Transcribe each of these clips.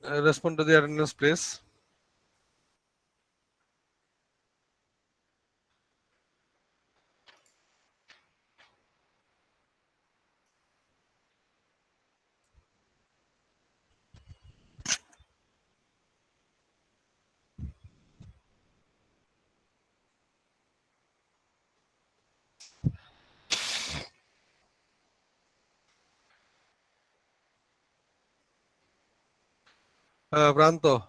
respond to the attendance, please. Pranto.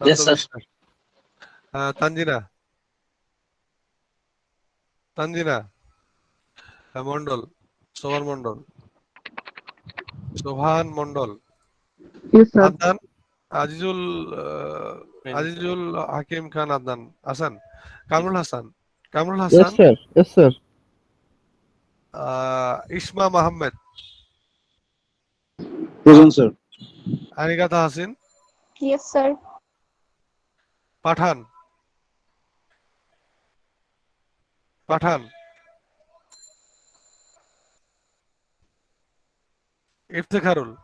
Yes, sir. Vishnu. Tanjina. Mondol. Sohan Mondol. Sobhan Mondol. Yes, sir. Adnan. Azizul Hakim Khan Adnan. Hasan. Kamrul Hasan. Yes, sir. Yes, sir. Isma Mohammed. Present, sir. Anigata Hasin. Yes, sir. Pathan. Iftekharul.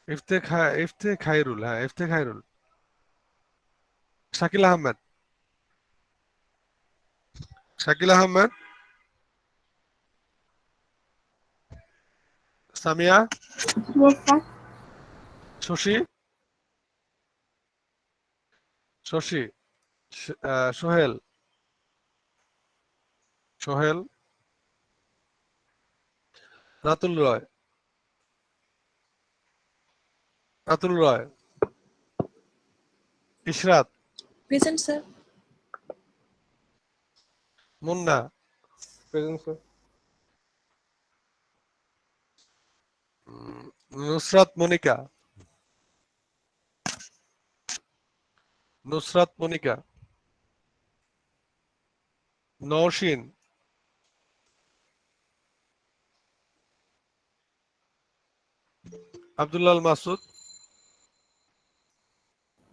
Iftekhairul. Iftekhairul. Shakil Ahmed. Samia. Yes, sir. Shoshi. Sohel. Ratul Roy. Ishrat. Present, sir. Munna. Present, sir. Nusrat Monica. Norshin. Abdullah Masud.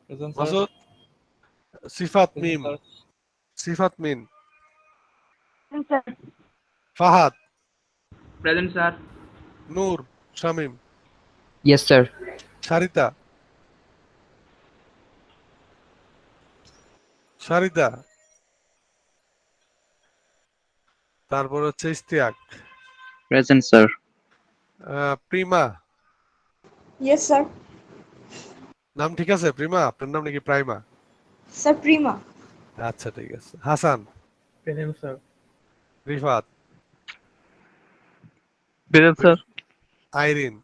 Present, sir. Masud. Sifat Present, Mim. sir. Sifat Min. Yes, sir. Fahad. Present, sir. Noor. Shamim. Yes, sir. Sharita. তারপর হচ্ছে Istiaq. Present, sir. Prima. Yes, sir. নাম ঠিক আছে Prima? আপনার নাম নাকি prima? Sir, Prima. আচ্ছা ঠিক আছে। Hasan. Present, sir. Rifat. Present, sir. Irin.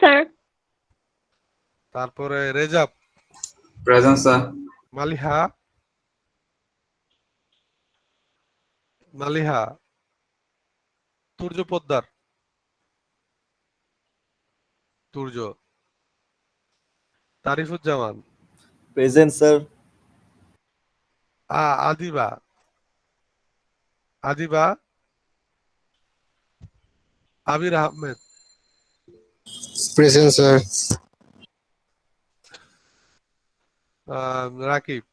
Sir. তারপরে Rejab. Present, sir. Maliha. Turjo Poddar. Tarifuzzaman. Present, sir. Adiba. Abir Ahmed. Present, sir. Rakib.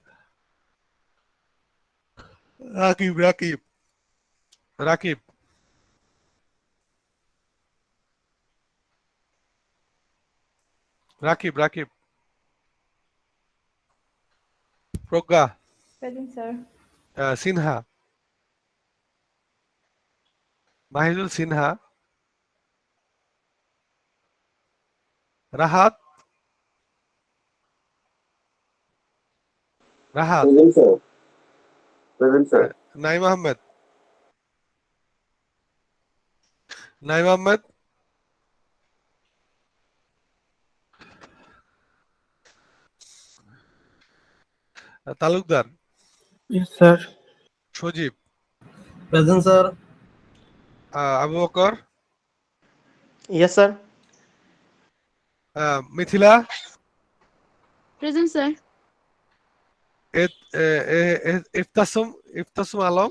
Proggya. Present, sir. Sinha. Mahidul Sinha. Rahat. Present, sir. Present, sir. Naim Ahmed. Talukdar. Yes, sir. Sajib. Present, sir. Abu Bakar. Yes, sir. Mithila. Present, sir. Iftasum Alam.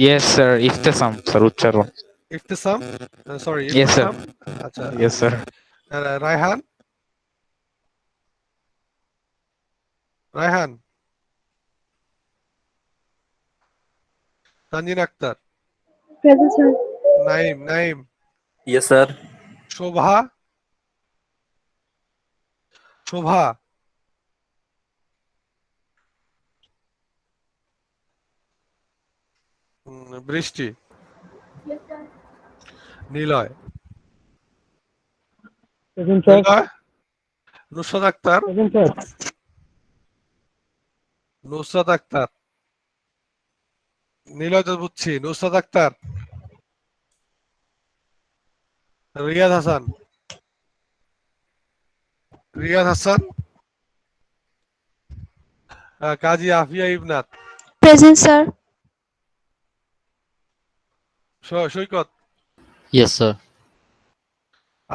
Yes, sir. Iftasam, sir. Uchcharon. Iftesam. Sorry Yes, sir. Iftesam. আচ্ছা। Yes, sir. Raihan. Tanjin Akter. Present, sir. Naim. Yes, sir. শোভা। শোভা, বৃষ্টি, Niloy, Present, sir. Niloy, Nusrat Akter, Present, sir. Nusrat Akter, Niloy তো বুঝছি, নুসরাত আক্তার, রিয়াদ হাসান, রিয়াদ হাসান, কাজী Afia Ibnat, Present, sir. Saikat, Yes, sir.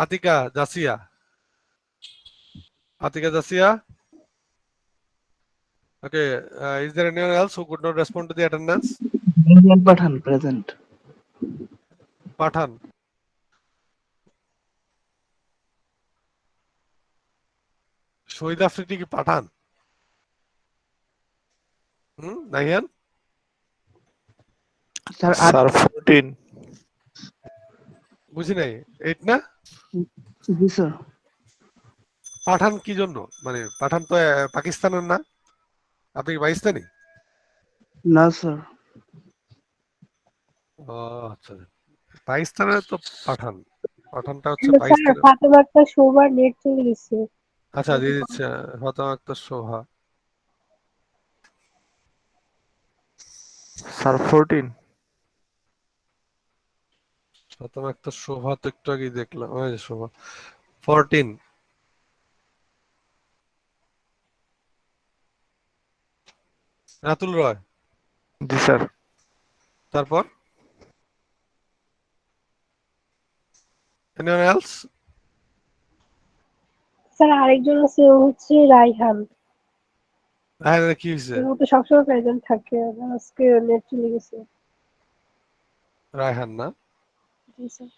Atika জাসিয়া, Atika জাসিয়া. Okay, is there anyone else who could not respond to the attendance? Pathan, present. পাঠান, শহীদ আফ্রিদি কি পাঠান? নাইয়ান, Sir, Sir, 14. বুঝি নাই, 8 না? জি sir. পাঠান কি জন্য, মানে পাঠান তো পাকিস্তানের না, আপনি কি পাকিস্তানি? না স্যার। ও আচ্ছা, পাকিস্তানের তো পাঠান, পাঠানটা হচ্ছে স্যার পাকিস্তানের। ফাতেমা একটা শোবার নেট চলে গেছে। আচ্ছা দিয়ে দিচ্ছে ফাতেমা আক্তার শোভা। Sir, 14. ফাতেমা আক্তার শোভা তো একটু আগে দেখলাম, ওই যে শোভা 14। রাতুল রয়, জি স্যার। তারপর anyone else? স্যার আরেকজন আছে, ও হচ্ছে রাইহান। হ্যাঁ কি হয়েছে? ও তো সবসময় প্রেজেন্ট থাকে, আজকে নেট চলে গেছে। রায়হান না? জি স্যার।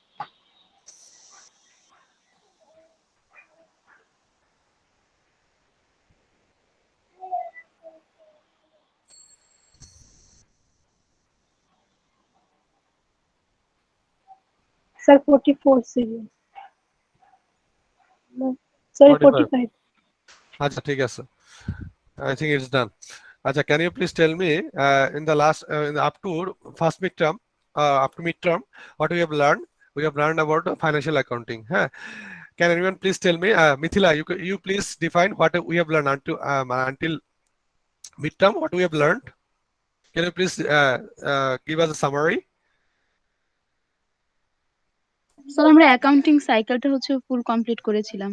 Sir 44 serial, sorry 45। আচ্ছা ঠিক আছে, I think it's done. Acha, can you please tell me in the last up to first midterm, up to midterm, what we have learned? We have learned about financial accounting. Huh? Can anyone please tell me, Mithila, you please define what we have learned until midterm. What we have learned? Can you please give us a summary? Sir আমরা accounting সাইকেলটা হচ্ছে full complete করেছিলাম।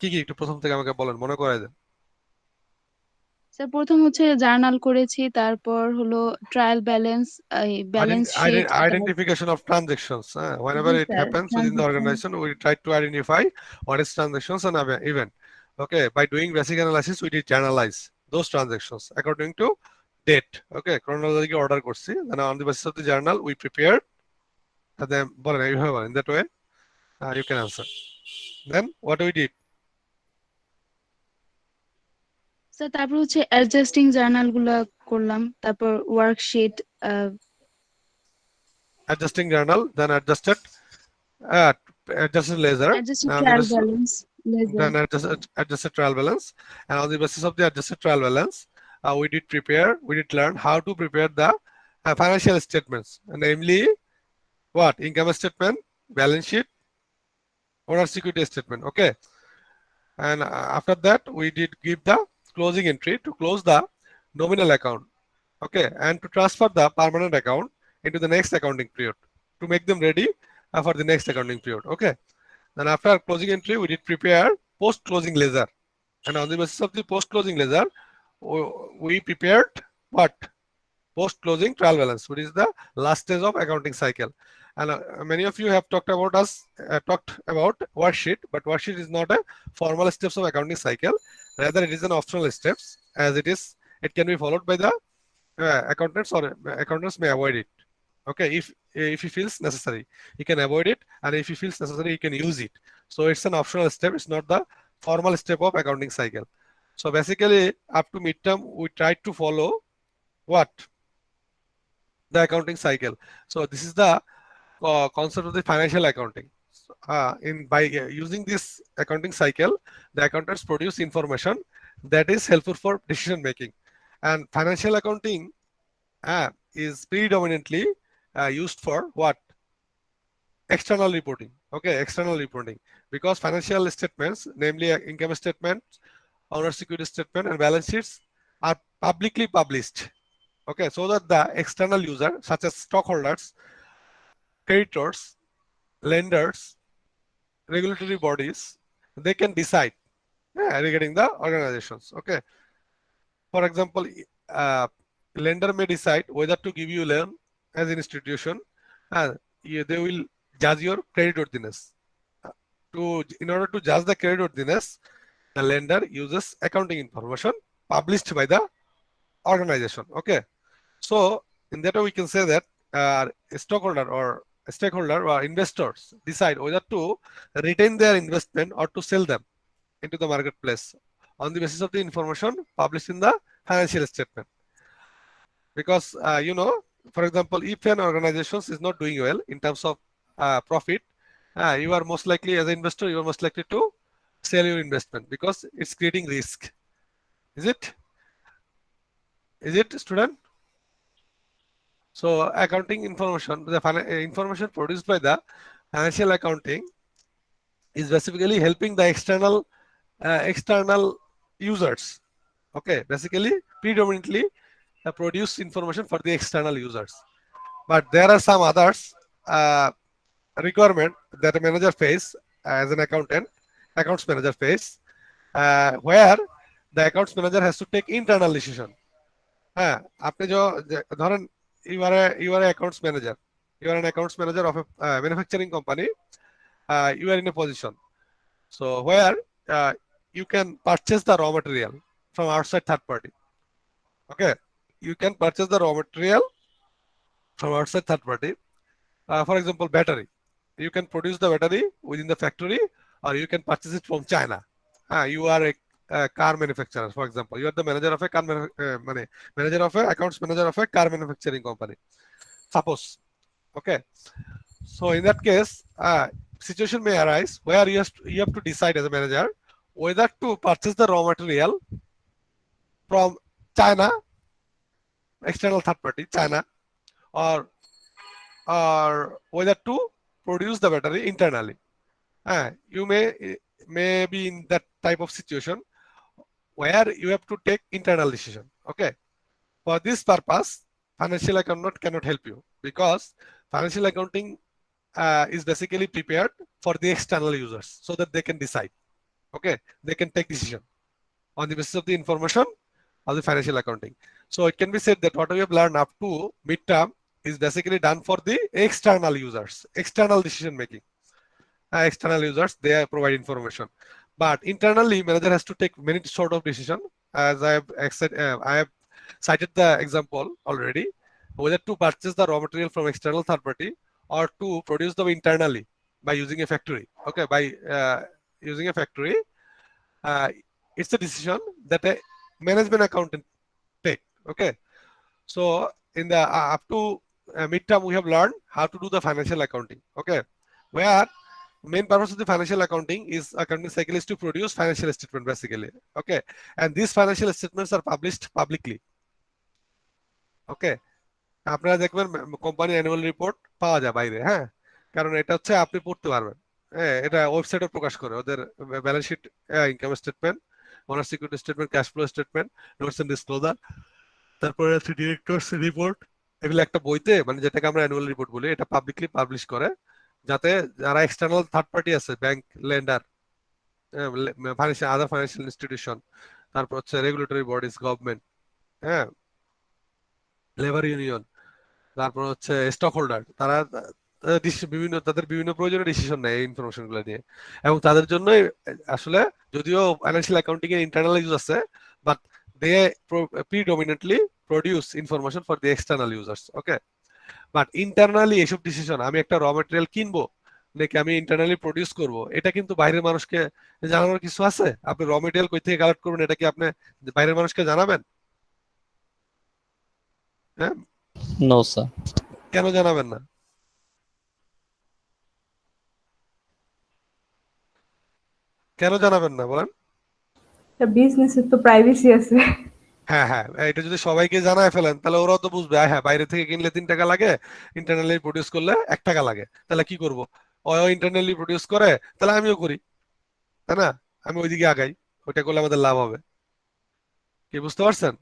কি কি একটু প্রথম থেকে আমাকে বলেন, মনে করায় দেন। স্যার প্রথম হচ্ছে জার্নাল করেছি, তারপর হলো trial balance, balance sheet, Identification of transactions. Whenever জি it sir, happens within the organization, we try to identify what is transactions and event. Okay, by doing basic analysis, we did journalize those transactions according to date. Okay, chronological order করছি, then on the basis of the journal, we prepared. And then in that way, you can answer. Then what we did? Sir তারপর হচ্ছে adjusting journal গুলা করলাম, তারপর worksheet, Adjusting journal, then adjusted ledger, adjusting and on the trial basis balance, ledger. then adjusted trial balance, and on the basis of the adjusted trial balance, we did learn how to prepare the financial statements, namely what? Income statement, balance sheet, owner security statement. Okay, and after that we did give the closing entry to close the nominal account. Okay, and to transfer the permanent account into the next accounting period to make them ready for the next accounting period. Okay, then after closing entry, we did prepare post-closing ledger, and on the basis of the post-closing ledger, we prepared what? Post-closing trial balance, which is the last stage of accounting cycle. And many of you have talked about worksheet, but worksheet is not a formal steps of accounting cycle. Rather, it is an optional steps, as it can be followed by the accountants, or accountants may avoid it. Okay, if he feels necessary, he can avoid it, and if he feels necessary, he can use it. So it's an optional step. It's not the formal step of accounting cycle. So basically, up to midterm, we try to follow what? The accounting cycle. So this is the concept of the financial accounting. by using this accounting cycle, the accountants produce information that is helpful for decision making. And financial accounting is predominantly used for what? External reporting. Okay, external reporting, because financial statements, namely income statement, owner's equity statement, and balance sheets, are publicly published. Okay, so that the external user, such as stockholders, creditors, lenders, regulatory bodies, they can decide regarding the organizations. Okay, for example, lender may decide whether to give you loan as an institution, and they will judge your creditworthiness. In order to judge the creditworthiness, the lender uses accounting information published by the organization. Okay, so in that way we can say that a stockholder or a stakeholder or investors decide whether to retain their investment or to sell them into the marketplace on the basis of the information published in the financial statement. Because for example, if an organization is not doing well in terms of profit, you are most likely, as an investor, you are most likely to sell your investment because it's creating risk. Is it? Is it, student? So accounting information, the information produced by the financial accounting is basically helping the external users. Okay, basically predominantly produce information for the external users. But there are some others requirement that a manager face as an accounts manager face, where the accounts manager has to take internal decision. আপনি ধরেন you are an accounts manager. You are an accounts manager of a manufacturing company. You are in a position so where you can purchase the raw material from outside third party. Okay, you can purchase the raw material from outside third party. For example, battery. You can produce the battery within the factory, or you can purchase it from China. You are a car manufacturer, for example. You are the manager of a accounts manager of a car manufacturing company. Suppose. Okay. So in that case, situation may arise where you have to decide as a manager whether to purchase the raw material from China, external third party, China, or whether to produce the battery internally. You may be in that type of situation where you have to take internal decision. Okay, for this purpose, financial accountant cannot help you, because financial accounting is basically prepared for the external users so that they can decide. Okay, they can take decision on the basis of the information of the financial accounting. So it can be said that what we have learned up to midterm is basically done for the external users, external decision making. External users, they provide information, but internally manager has to take many sort of decision. As I have cited the example already, whether to purchase the raw material from external third party or to produce them internally by using a factory. Okay, by using a factory, it's a decision that a management accountant take. Okay, so in the up to midterm, we have learned how to do the financial accounting. Okay, where main purpose of the financial accounting is accounting cycle is to produce financial statement basically. Okay, and these financial statements are published publicly. Okay, আপনারা দেখবেন company annual report পাওয়া যায় বাইরে, কারণ এটা হচ্ছে আপনি পড়তে পারবেন। এটা ওয়েবসাইটে প্রকাশ করে ওদের balance sheet, income statement, owner security statement, cash flow statement, notes and disclosure, তারপরে আছে ডিরেক্টরস রিপোর্ট। এগুলো একটা বইতে, মানে যেটাকে আমরা অ্যানুয়াল রিপোর্ট বলি, এটা পাবলিকলি পাবলিশ করে, যাতে যারা এক্সটার্নাল থার্ড পার্টি আছে, ব্যাংক, লেন্ডার, আদার ফাইন্যান্সিয়াল ইনস্টিটিউশন, তারপর হচ্ছে regulatory bodies, government, labour union, তারপর হচ্ছে স্টক হোল্ডার, তারা তাদের বিভিন্ন প্রয়োজনীয় ডিসিশন নেয় এই ইনফরমেশন গুলো নিয়ে। এবং তাদের জন্য আসলে যদিও ফাইন্যান্সিয়াল অ্যাকাউন্টিং এর ইন্টারনাল ইউজ আছে, but they predominantly produce information for the external users. Okay, but internally এসব ডিসিশন, আমি একটা র ম্যাটেরিয়াল কিনবো নাকি আমি ইন্টারনালি প্রডিউস করব, এটা কিন্তু বাইরের মানুষকে জানানোর কিছু আছে? আপনি র ম্যাটেরিয়াল কই থেকে কালেক্ট করবেন, এটা কি আপনি বাইরের মানুষকে জানাবেন? No sir. কেন জানাবেন না? কেন জানাবেন না বলেন? বিজনেসের তো প্রাইভেসি আছে। হ্যাঁ হ্যাঁ, এটা যদি সবাইকে জানায় ফেলেন তাহলে ওরাও তো বুঝবে, হ্যাঁ বাইরে থেকে কিনলে 3 টাকা লাগে, ইন্টারনালি প্রডিউস করলে 1 টাকা লাগে, তাহলে কি করব? ও ইন্টারনালি প্রডিউস করে, তাহলে আমিও করি, তাই না? আমি ওইদিকে আগাই, ওইটা করলে আমাদের লাভ হবে। কি বুঝতে পারছেন?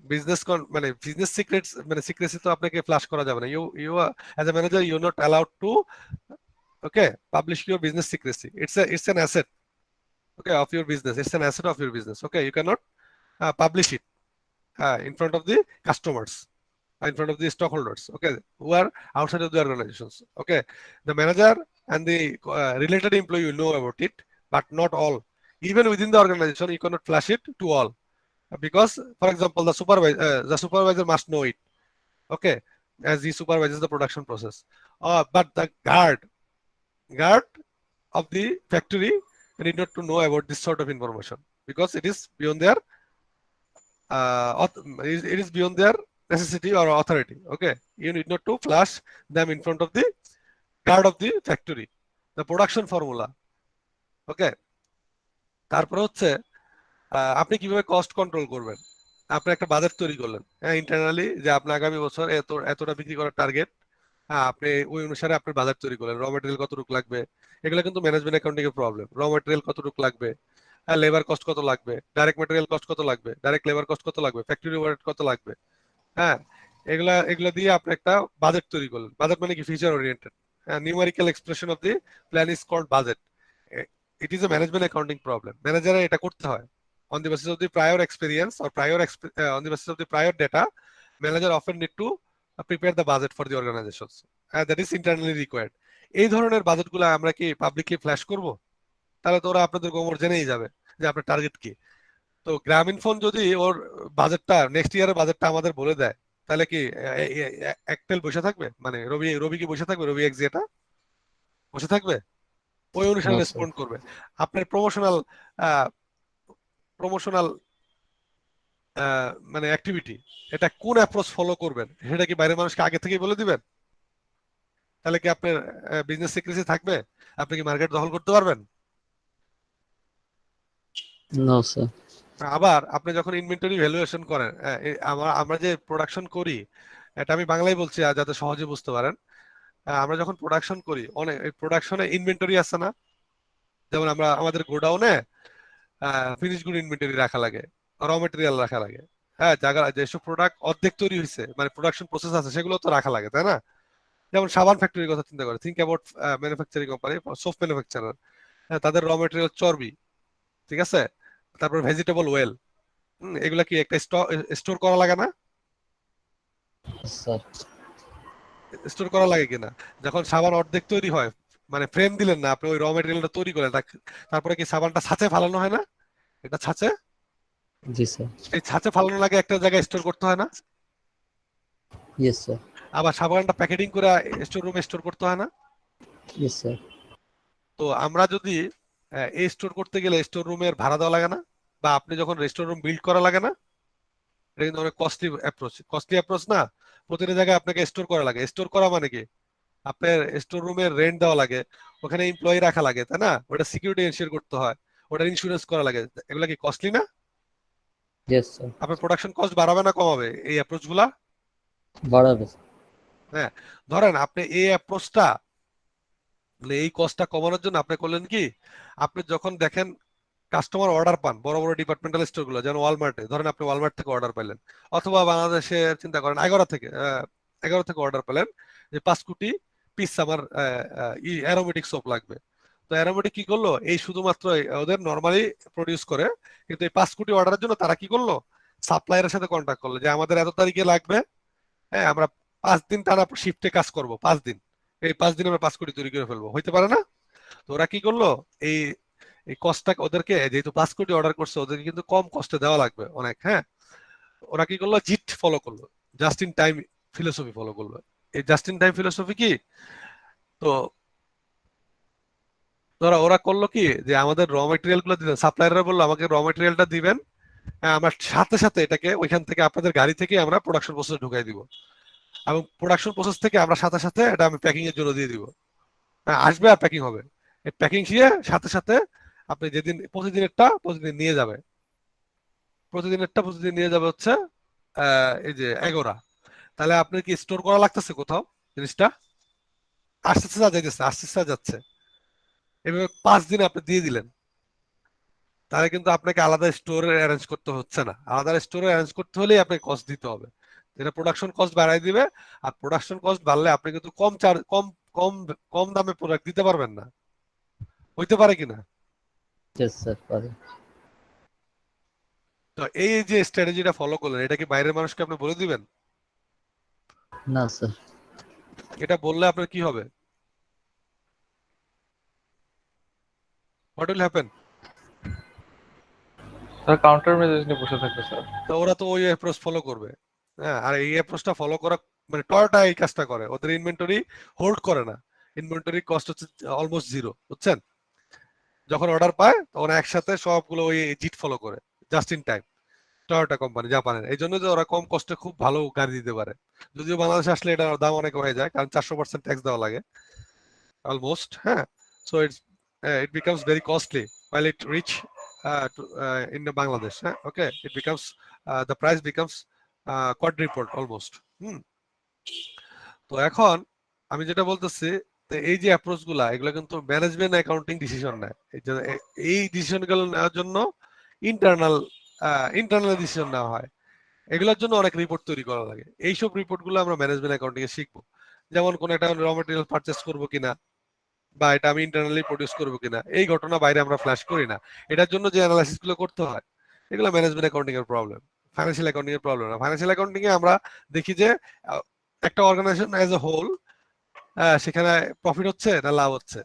মানে বিজনেস সিক্রেটস মানে সিক্রেসি তো আপনাকে ফ্লাশ করা যাবে না। You you as a manager you not allowed to okay publish your business secrecy. It's an asset, okay, of your business. It's an asset of your business. Okay, you cannot publish it in front of the customers, in front of the stockholders, okay, who are outside of the organizations. Okay, the manager and the related employee will know about it, but not all. Even within the organization, you cannot flash it to all, because, for example, the supervisor must know it. Okay, as he supervises the production process. But the guard of the factory need not to know about this sort of information, because it is beyond their it is beyond their necessity or authority. Okay, you need not to flash them in front of the guard of the factory, the production formula. Okay, তারপর হচ্ছে আপনি কিভাবে cost control করবেন। আপনি একটা budget তৈরি করলেন, হ্যাঁ, ইন্টারনালি, যে আপনার আগামী বছর এতটা বিক্রি করার টার্গেট। হ্যাঁ, আপনি ওই অনুসারে আপনার বাজেট তৈরি করলেন, র মেটেরিয়াল কতটুকু লাগবে, এগুলো কিন্তু ম্যানেজমেন্ট অ্যাকাউন্টিং এর প্রবলেম। র মেটেরিয়াল কতটুকু লাগবে, হ্যাঁ, লেবার কস্ট কত লাগবে, ডাইরেক্ট মেটেরিয়াল কস্ট কত লাগবে, ডাইরেক্ট লেবার কস্ট কত লাগবে, ফ্যাক্টরি ওভারহেড কত লাগবে, হ্যাঁ, এগুলা এগুলা দিয়ে আপনি একটা বাজেট তৈরি করলেন। বাজেট মানে কি? Future oriented. Numerical expression of the plan is called budget. It is a management accounting problem. ম্যানেজারে এটা করতে হয় on the basis of the prior experience or on the basis of the prior data. Manager often need to prepare the budget for the organizations, that is internally required. এই ধরনের বাজেটগুলো আমরা কি publicly flash করব? তাহলে তো ওরা আপনাদের গোমর জেনেই যাবে যে আপনার টার্গেট কি। তো গ্রামীণফোন যদি ওর বাজেটটা, নেক্সট ইয়ারের বাজেটটা আমাদের বলে দেয়, তাহলে কি একটেল বসে থাকবে? মানে রবি রবি কি বসে থাকবে? রবি এক্সিটা বসে থাকবে? ওই অনুসারে রেসপন্ড করবে। আপনার প্রমোশনাল মানে অ্যাক্টিভিটি, এটা কোন অ্যাপ্রোচ ফলো করবেন সেটা কি বাইরের মানুষকে আগে থেকেই বলে দিবেন? তাহলে কি আপনার বিজনেস সিক্রেসি থাকবে? আপনি কি মার্কেট দখল করতে পারবেন? No, sir. আবার আপনি যখন ইনভেন্টরি ভ্যালুয়েশন করেন, আমরা যে প্রোডাকশন করি, এটা আমি বাংলায় বলছি যাতে সহজে বুঝতে পারেন। আমরা যখন প্রোডাকশন করি, অনেক প্রোডাকশনে ইনভেন্টরি আছে না? যেমন আমরা আমাদের গোডাউনে ফিনিশ গুড ইনভেন্টরি রাখা লাগে, র মেটেরিয়াল রাখা লাগে, হ্যাঁ, যেসব প্রোডাক্ট অর্ধেক তৈরি হয়েছে, মানে প্রোডাকশন প্রসেস আছে, সেগুলো তো রাখা লাগে, তাই না? যেমন সাবান ফ্যাক্টরির কথা চিন্তা করে, think about manufacturing company, soap manufacturer, তাদের র মেটেরিয়াল চর্বি, ঠিক আছে, তারপর ভেজিটেবল ওয়েল, এগুলা কি একটা স্টোর করা লাগে না? Sir. স্টোর করা লাগে কিনা? যখন সাবান অর্ধেক তৈরি হয়, মানে ফ্রেম দিলেন না আপনি, ওই র মেটেরিয়ালটা তৈরি করেন, তারপরে কি সাবানটা ছাঁচে ফালানো হয় না? এটা ছাঁচে, Ji, sir. এই ছাঁচে ফালানোর লাগে একটা জায়গায় স্টোর করতে হয় না? Yes, sir. আবার সাবানটা প্যাকেটিং করে স্টোর রুমে স্টোর করতে হয় না? Yes, sir. তো আমরা যদি এই স্টোর করতে গেলে স্টোর রুমের ভাড়া দেওয়া লাগে না? বা আপনি যখন রেস্টোর রুম বিল্ড করা লাগে না? এটা কিন্তু অনেক কস্টলি অ্যাপ্রোচ না? প্রতিটা জায়গায় আপনাকে স্টোর করা লাগে। স্টোর করা মানে কি? আপনার স্টোর রুমের রেন্ট দেওয়া লাগে, ওখানে এমপ্লয়ি রাখা লাগে, তাই না? ওটা সিকিউরিটি এনশিওর করতে হয়, ওটার ইন্স্যুরেন্স করা লাগে। এগুলা কি কস্টলি না? Yes, sir. আপনার প্রোডাকশন কস্ট বাড়াবে না কমাবে এই অ্যাপ্রোচ গুলা? বাড়াবে। হ্যাঁ, ধরেন আপনি এই অ্যাপ্রোচটা, মানে এই কস্টটা কমানোর জন্য আপনি করলেন কি, আপনি যখন দেখেন কাস্টমার অর্ডার পান বড় বড় ডিপার্টমেন্টাল স্টোর গুলো, যেমন ওয়ালমার্টে, ধরেন আপনি ওয়ালমার্ট থেকে অর্ডার পেলেন, অথবা বাংলাদেশে চিন্তা করেন এগারো থেকে অর্ডার পেলেন যে 5 কোটি পিস আমার অ্যারোমেটিক সোপ লাগবে। তো অ্যারোমেটিক কি করলো, এই শুধুমাত্র ওদের নর্মালি প্রডিউস করে, কিন্তু এই 5 কোটি অর্ডারের জন্য তারা কি করলো, সাপ্লায়ারের সাথে কন্ট্যাক্ট করলো যে আমাদের এত তারিখে লাগবে, হ্যাঁ, আমরা 5 দিন টানা শিফটে কাজ করব, 5 দিন, এই 5 দিনে আমরা 5 কোটি তৈরি করে ফেলবো, হইতে পারে না? তো ওরা কি করলো, এই এই কস্টটা ওদেরকে, যেহেতু 5 কোটি অর্ডার করছে, ওদেরকে কিন্তু কম কস্টে দেওয়া লাগবে অনেক, হ্যাঁ। ওরা কি করলো, জিট ফলো করলো, just in time philosophy follow করলো। এই জাস্ট ইন টাইম ফিলোসফি কি, তো ওরা করলো কি, যে আমাদের র মেটেরিয়াল গুলো দিলেন, সাপ্লায়াররা বললো আমাকে র মেটেরিয়ালটা দিবেন, হ্যাঁ, আমরা সাথে সাথে এটাকে ওইখান থেকে আপনাদের গাড়ি থেকে আমরা প্রোডাকশন প্রসেস ঢুকাই দিব, এবং প্রোডাকশন প্রসেস থেকে আমরা সাথে সাথে এটা আমি প্যাকিং এর জন্য দিয়ে দিব। হ্যাঁ, আসবে আর প্যাকিং হবে। প্যাকিং দিয়ে সাথে সাথে আপনি যেদিন প্রতিদিনেরটা প্রতিদিন নিয়ে যাবে, প্রতিদিনেরটা প্রতিদিন নিয়ে যাবে হচ্ছে এই যে এগোরা। তাহলে আপনি কি স্টোর করা লাগতেছে কোথাও জিনিসটা? আসতেছে যা যাইতেছে, আসতেছে যা যাচ্ছে। এভাবে 5 দিন আপনি দিয়ে দিলেন, তাহলে কিন্তু আপনাকে আলাদা স্টোরে অ্যারেঞ্জ করতে হচ্ছে না। আলাদা স্টোরে অ্যারেঞ্জ করতে হলেই আপনাকে কস্ট দিতে হবে, যেটা প্রোডাকশন কস্ট বাড়াই দিবে। আর প্রোডাকশন কস্ট বাড়লে আপনি কিন্তু কম কম কম দামে প্রোডাক্ট দিতে পারবেন না। হইতে পারে কিনা? Yes, sir. পারে। তো এই যে স্ট্র্যাটেজিটা ফলো করলেন, এটা কি বাইরের মানুষকে আপনি বলে দিবেন? না স্যার। এটা বললে আপনার কি হবে? What will happen? Sir counter মেজাজ নিয়ে বসে থাকবে স্যার। তো ওরা তো ওই অ্যাপ্রোচ ফলো করবে। হ্যাঁ, আর এই অ্যাপ্রোচটা ফলো করা মানে টয়োটা এই কাজটা করে, ওদের ইনভেন্টরি হোল্ড করে না। ইনভেন্টরি কস্ট হচ্ছে অলমোস্ট জিরো, বুঝছেন? যখন অর্ডার পায় তখন একসাথে সবগুলো ওই জিট ফলো করে, just in time. Toyota company জাপানের, এই জন্য যে ওরা কম কষ্টে খুব ভালো গাড়ি দিতে পারে। যদিও বাংলাদেশে আসলে এটার দাম অনেক হয়ে যায়, কারণ 400% ট্যাক্স দেওয়া লাগে অলমোস্ট। হ্যাঁ, so it becomes very costly while it reach in the Bangladesh. Okay, it becomes the price becomes quadrupled almost. তো এখন আমি যেটা বলতেছি, তো এই যে অ্যাপ্রোচ গুলা, এগুলো কিন্তু ম্যানেজমেন্ট অ্যাকাউন্টিং ডিসিশন নেয়। এই ডিসিশন গুলো নেওয়ার জন্য ইন্টারনাল ডিসিশন নেওয়া হয়। এগুলোর জন্য অনেক রিপোর্ট তৈরি করা লাগে। এইসব রিপোর্ট গুলো আমরা ম্যানেজমেন্ট অ্যাকাউন্টিং এ শিখবো। যেমন কোন একটা র মেটেরিয়াল পারচেস করবো কিনা, বা এটা আমি ইন্টারনালি প্রডিউস করবো কিনা, এই ঘটনা বাইরে আমরা ফ্ল্যাশ করি না। এটার জন্য যে অ্যানালাইসিস গুলো করতে হয়, এগুলো ম্যানেজমেন্ট অ্যাকাউন্টিং এর প্রবলেম, ফাইন্যান্সিয়াল অ্যাকাউন্টিং এর প্রবলেম না। ফাইন্যান্সিয়াল অ্যাকাউন্টিং এ আমরা দেখি যে একটা অর্গানাইজেশন অ্যাজ এ হোল, সেখানে প্রফিট হচ্ছে না লাভ হচ্ছে,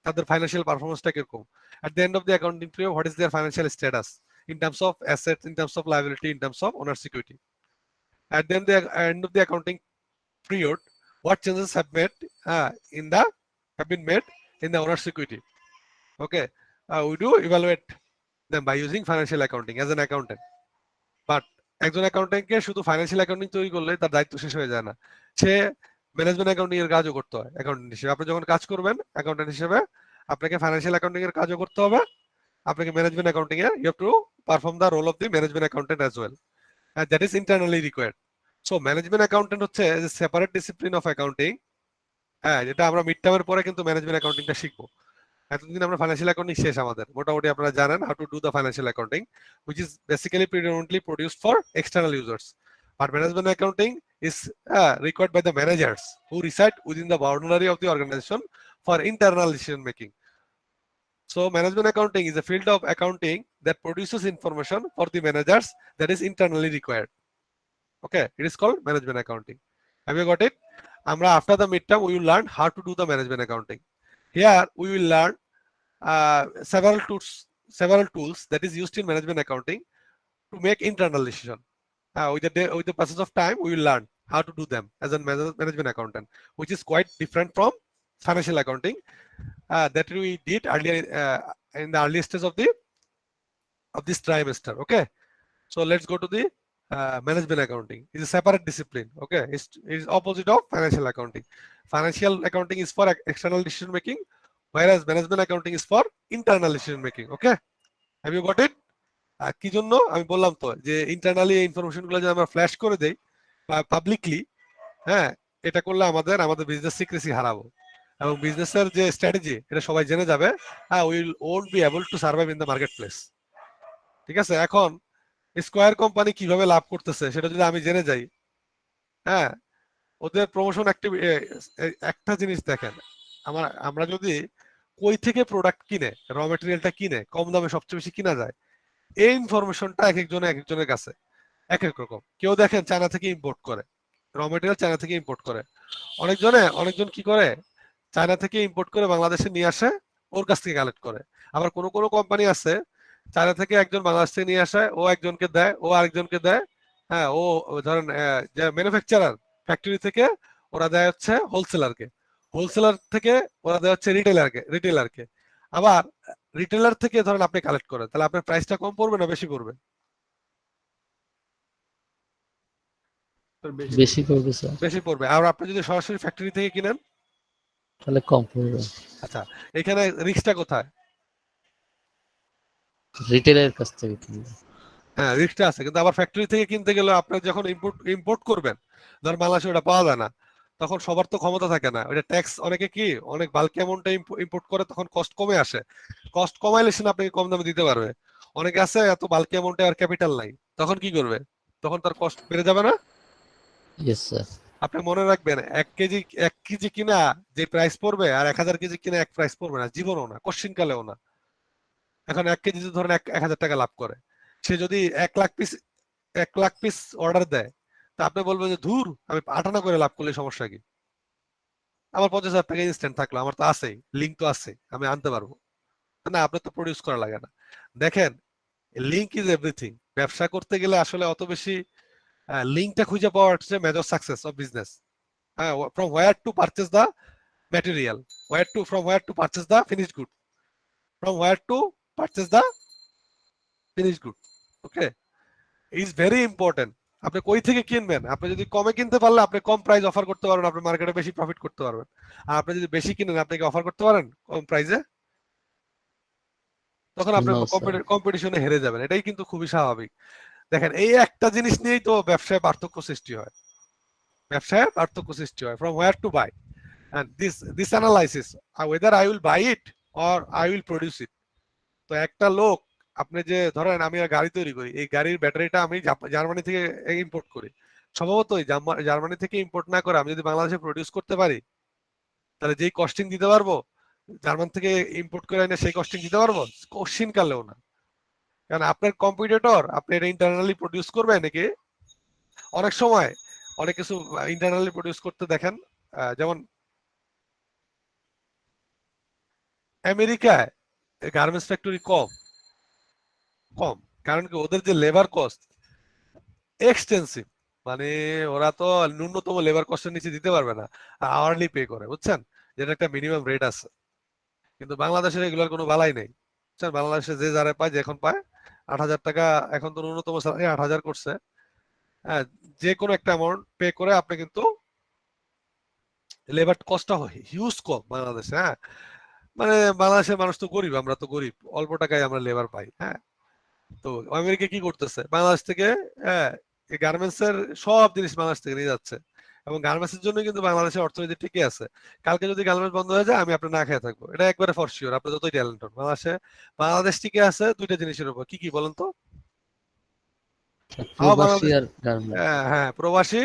তাদের ফাইন্যান্সিয়াল পারফরমেন্সটা কিরকম। at the end of the accounting period, what is their financial status in terms of assets, in terms of liability, in terms of owner's equity. At the end of the accounting period, what changes have been made in the owner's equity. Okay, we do evaluate them by using financial accounting as an accountant. But একজন অ্যাকাউন্টেন্টকে শুধু financial accounting তৈরি করলে তার দায়িত্ব শেষ হয়ে যায় না, সে ম্যানেজমেন্ট অ্যাকাউন্টিং এর কাজও করতে হয় অ্যাকাউন্টেন্ট হিসেবে। আপনি যখন কাজ করবেন অ্যাকাউন্টেন্ট হিসেবে, আপনাকে ফাইন্যান্সিয়াল অ্যাকাউন্টিং এর কাজও করতে হবে, আপনাকে ম্যানেজমেন্ট অ্যাকাউন্টিং এর you have to perform the role of the management accountant as well, and that is internally required. So management accountant হচ্ছে সেপারেট ডিসিপ্লিন অফ অ্যাকাউন্টিং। হ্যাঁ, যেটা আমরা মিড টার্মের পরে কিন্তু ম্যানেজমেন্ট অ্যাকাউন্টিংটা শিখবো। এতদিন আমরা ফাইন্যান্সিয়াল অ্যাকাউন্টিং শেষ আমাদের মোটামুটি, আপনারা জানেন how to do the financial accounting, which is basically predominantly produced for external users. But management accounting is required by the managers who reside within the boundary of the organization for internal decision making. So management accounting is a field of accounting that produces information for the managers that is internally required. Okay, it is called management accounting. Have you got it? After the midterm, we will learn how to do the management accounting. Here we will learn several tools that is used in management accounting to make internal decision. With the passage of time, we will learn how to do them as a management accountant, which is quite different from financial accounting that we did earlier in the early stage of this trimester. Okay, so let's go to the management accounting. It's a separate discipline. Okay, it's opposite of financial accounting. Financial accounting is for external decision making, whereas management accounting is for internal decision making. Okay, have you got it? কি জন্য আমি বললাম তো যে internally information গুলো যদি আমরা flash করে দেই পাবলিকলি, হ্যাঁ, এটা করলে আমাদের বিজনেস সিক্রেসি হারাবো এবং বিজনেসের যে স্ট্র্যাটেজি এটা সবাই জেনে যাবে। Will won't be able to survive in the market place. ঠিক আছে, এখন স্কয়ার কোম্পানি কিভাবে লাভ করতেছে সেটা যদি আমি জেনে যাই, হ্যাঁ, ওদের প্রমোশন একটা জিনিস দেখেন, আমরা যদি কই থেকে প্রোডাক্ট কিনে, র মেটেরিয়ালটা কিনে কম দামে সবচেয়ে বেশি কিনা যায়, এই ইনফরমেশনটা এক একজনের কাছে এক এক রকম। কেউ দেখেন চায়না থেকে ইম্পোর্ট করে, র মেটেরিয়াল চায়না থেকে ইম্পোর্ট করে। অনেকজন কি করে, চায়না থেকে ইম্পোর্ট করে বাংলাদেশে নিয়ে আসে, ওর কাছ থেকে কালেক্ট করে। আবার কোন কোম্পানি আছে চায়না থেকে একজন বাংলাদেশ থেকে নিয়ে আসে, ও একজনকে দেয়, ও আরেকজনকে দেয়। হ্যাঁ, ও ধরেন যে ম্যানুফ্যাকচারার ফ্যাক্টরি থেকে ওরা দেয় হচ্ছে হোলসেলারকে, হোলসেলার থেকে ওরা দেয় হচ্ছে রিটেলারকে। আবার রিটেলার থেকে ধরেন আপনি কালেক্ট করেন, তাহলে আপনার প্রাইসটা কম পড়বে না বেশি পড়বে? বেশি পড়বে স্যার। বেশি পড়বে। আর আপনি যদি সরাসরি ফ্যাক্টরি থেকে কিনেন তাহলে কম পড়বে। আচ্ছা, এখানে রিস্কটা কোথায়? রিটেলের কাছ থেকে কিনবে। হ্যাঁ, রিস্কটা আছে, কিন্তু আবার ফ্যাক্টরি থেকে কিনতে গেলে আপনার যখন ইম্পোর্ট করবেন, ধর বাংলাদেশে ওটা পাওয়া যায় না, তখন সবার তো ক্ষমতা থাকে না, ওটা ট্যাক্স অনেকে কি অনেক বাল্কি অ্যামাউন্টে ইম্পোর্ট করে, তখন কস্ট কমে আসে, কস্ট কমাইলে সে আপনাকে কম দামে দিতে পারবে। অনেকে আছে এত বাল্কি অ্যামাউন্টে আর ক্যাপিটাল নাই, তখন কি করবে? তখন তার কস্ট বেড়ে যাবে না? Yes sir. আপনি মনে রাখবেন, 1 কেজি কিনা যে প্রাইস পড়বে আর 1000 কেজি কিনা এক প্রাইস পড়বে না, জীবনও না, কোশ্চিনকালেও না। এখন 1 কেজি ধরেন 1000 টাকা লাভ করে, সে যদি 1 লাখ পিস অর্ডার দেয়, তা আপনি বলবেন যে ধুর, আমি 58 করে লাভ করলে সমস্যা কি, আমার 50,000 টাকা ইনস্ট্যান্ট থাকলো, আমার তো আছেই, লিঙ্ক তো আছে, আমি আনতে পারবো। না, আপনার তো প্রডিউস করা লাগে না। দেখেন, লিঙ্ক ইজ এভরিথিং। ব্যবসা করতে গেলে আসলে অত বেশি লিঙ্কটা খুঁজে পাওয়া হচ্ছে মেজর সাকসেস অফ বিজনেস। হ্যাঁ, from where two purchase the material, from where to purchase the finished good, from where to purchase the finished good. Okay, is very important. আপনি কই থেকে কিনবেন? আপনি যদি কমে কিনতে পারলে আপনি কম প্রাইস অফার করতে পারবেন, আপনি মার্কেটে বেশি প্রফিট করতে পারবেন। আর আপনি যদি বেশি কিনেন, আপনি কি অফার করতে পারেন কম প্রাইসে? তখন আপনি নো স্যার। কম্পিটিশনে হেরে যাবেন, এটাই কিন্তু খুবই স্বাভাবিক। দেখেন, এই একটা জিনিস নিয়েই তো ব্যবসায় পার্থক্য সৃষ্টি হয়, ব্যবসায় পার্থক্য সৃষ্টি হয়, from where to buy, and this analysis, whether I will buy it or I will produce it. তো একটা লোক, আপনি যে ধরেন আমি গাড়ি তৈরি করি, এই গাড়ির ব্যাটারিটা আমি জার্মানি থেকে ইম্পোর্ট করি, সম্ভবত জার্মানি থেকে ইম্পোর্ট না করে আমি যদি বাংলাদেশে প্রডিউস করতে পারি, তাহলে যেই কস্টিং দিতে পারবো, জার্মান থেকে ইম্পোর্ট করে এনে সেই কস্টিং দিতে পারবো? কোশ্চিন কালেও না। কারণ আপনার কম্পিটিটর, আপনি এটা ইন্টারনালি প্রডিউস করবে নাকি, অনেক সময় অনেক কিছু ইন্টারনালি প্রডিউস করতে দেখেন, যেমন আমেরিকায় গার্মেন্টস ফ্যাক্টরি কম, কারণ কি ওদের যে লেবার কস্ট এক্সটেন্সিভ, মানে ওরা তো ন্যূনতম লেবার কস্টের নিচে দিতে পারবে না, আওয়ারলি পে করে, বুঝছেন, যেটা একটা মিনিমাম রেট আছে। কিন্তু বাংলাদেশের এগুলোর কোনো বালাই নেই, বুঝছেন, বাংলাদেশে যে যারা পায়, যে এখন পায় 8,000 টাকা, এখন তো ন্যূনতম স্যালারি 8,000 করছে। হ্যাঁ, যে কোনো একটা অ্যামাউন্ট পে করে আপনি কিন্তু লেবার কস্টটা হিউজ কম বাংলাদেশে। হ্যাঁ, মানে বাংলাদেশের মানুষ তো গরিব, আমরা তো গরিব, অল্প টাকায় আমরা লেবার পাই। হ্যাঁ, তো আমেরিকা কি করতেছে, বাংলাদেশ থেকে গার্মেন্টস এর সব জিনিস বাংলাদেশ থেকে নিয়ে যাচ্ছে, এবং গার্মেন্টস এর জন্য কিন্তু বাংলাদেশের অর্থনীতি ঠিকই আছে। কালকে যদি গার্মেন্টস বন্ধ হয়ে যায়, আমি আপনার না খেয়ে থাকবো, এটা একবারে ফর শিওর। আপনি যতই ট্যালেন্ট হন, বাংলাদেশ টিকে আছে দুইটা জিনিসের উপর, কি কি বলেন তো? প্রবাসী বাংলাদেশ, আর গার্মেন্টস। হ্যাঁ, প্রবাসী,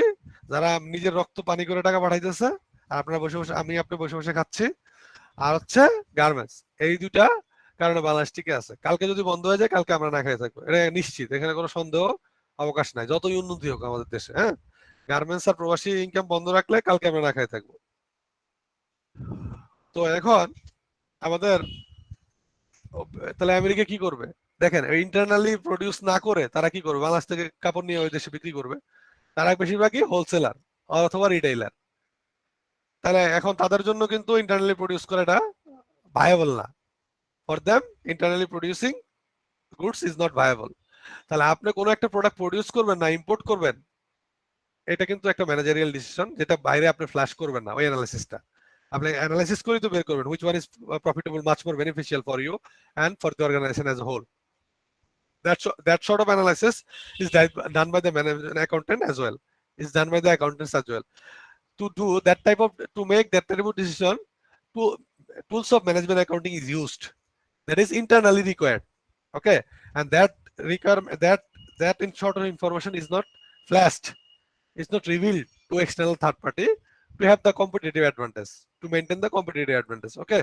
যারা নিজের রক্ত পানি করে টাকা পাঠাইতেছে, আর আপনারা বসে বসে, আপনি বসে বসে খাচ্ছি, আর হচ্ছে গার্মেন্টস। এই দুইটা কারণে বাংলাদেশ টিকে আছে। কালকে যদি বন্ধ হয়ে যায়, কালকে আমরা না খেয়ে থাকবো, এটা নিশ্চিত, এখানে কোনো সন্দেহ অবকাশ নাই, যতই উন্নতি হোক আমাদের দেশে। হ্যাঁ, গার্মেন্টস আর প্রবাসী ইনকাম বন্ধ রাখলে কালকে আমরা না খেয়ে থাকবো। তো এখন আমাদের, তাহলে আমেরিকা কি করবে? দেখেন, ইন্টারনালি প্রডিউস না করে তারা কি করবে? বাংলাদেশ থেকে কাপড় নিয়ে ওই দেশে বিক্রি করবে। তারা বেশিরভাগই হোলসেলার অথবা রিটেইলার। তাহলে এখন তাদের জন্য কিন্তু ইন্টারনালি প্রডিউস করাটা ভায়াবল না। For them internally producing goods is not viable. তাহলে আপনি কোনো একটা প্রোডাক্ট প্রডিউস করবেন না ইম্পোর্ট করবেন, এটা কিন্তু একটা ম্যানেজারিয়াল ডিসিশন, যেটা বাইরে আপনি ফ্ল্যাশ করবেন না। ওই অ্যানালাইসিসটা আপনি অ্যানালাইসিস করে তো বের করবেন, which one is profitable, much more beneficial for you and for the organization as a whole. That sort of analysis is done by the management accountant as well, is done by the accountants as well. To make that type of decision, tools of management accounting is used, that is internally required. Okay, and that requirement, that in sort of information is not flashed, is not revealed to external third party to have the competitive advantage, to maintain the competitive advantage. Okay,